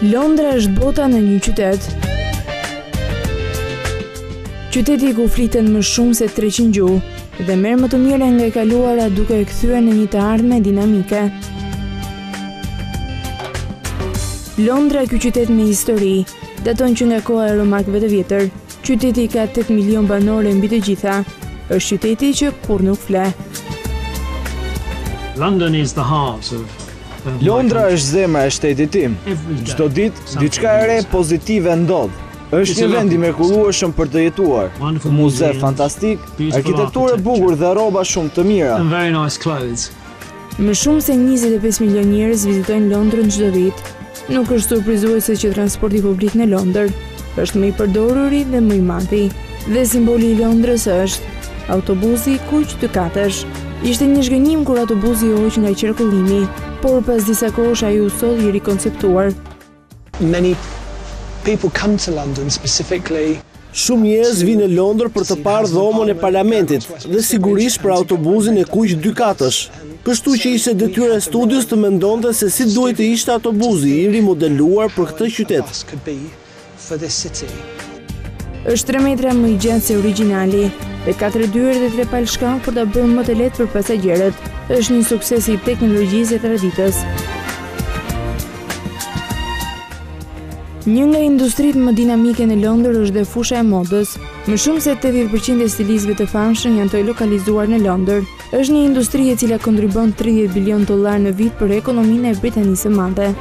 Londra është bota në një qytet. Qyteti ku fliten më shumë se 300 gjuhë dhe merr më të mira nga e kaluara duke e kthyer në një të ardhme dinamike. Londra, ky qytet me histori, daton që nga koha e romakëve të vjetër. Qyteti ka 8 milion banore mbi të gjitha. Është qyteti që kur nuk fle. London is the heart of Londra është zemra e shtetit tim. Çdo ditë diçka e re pozitive ndodh. Është një vend i mrekullueshëm për të jetuar. Muze fantastik, arkitekturë e bukur dhe rroba shumë të mira. and very nice clothes. Më shumë se 25 milion njerëz vizitojnë Londrën çdo vit. Nuk është surprizuese që transporti publik në Londër është më i përdoruri dhe më i madhi. Dhe simboli i Londrës është autobusi kuq të katësh. Ishte një zhgënjim kur autobusi u hoq nga qarkullimi, por pas disa kohësh ai u solli i rikonceptuar. Many people come to London specifically. Shumë njerëz vinë në Londër për të parë dhomën e parlamentit dhe sigurisht për autobusin e kuq 2 katësh. Kështu që ishte detyra e studios të mendonte se si duhet të ishte autobusi i rimodeluar për këtë qytet. Është 3 metra më i gjatë se origjinali dhe 4 dyert dhe 3 palë shkallë për ta bërë më të lehtë për pasagerët. Është një sukses i teknologjisë e traditës. Një nga industritë më dinamike në Londër është dhe fusha e modës. Më shumë se 80% e stilistëve të famshëm janë të lokalizuar në Londër. Është një industri e cila kontribon $30 bilion në vit për ekonominë e Britanisë së Madhe.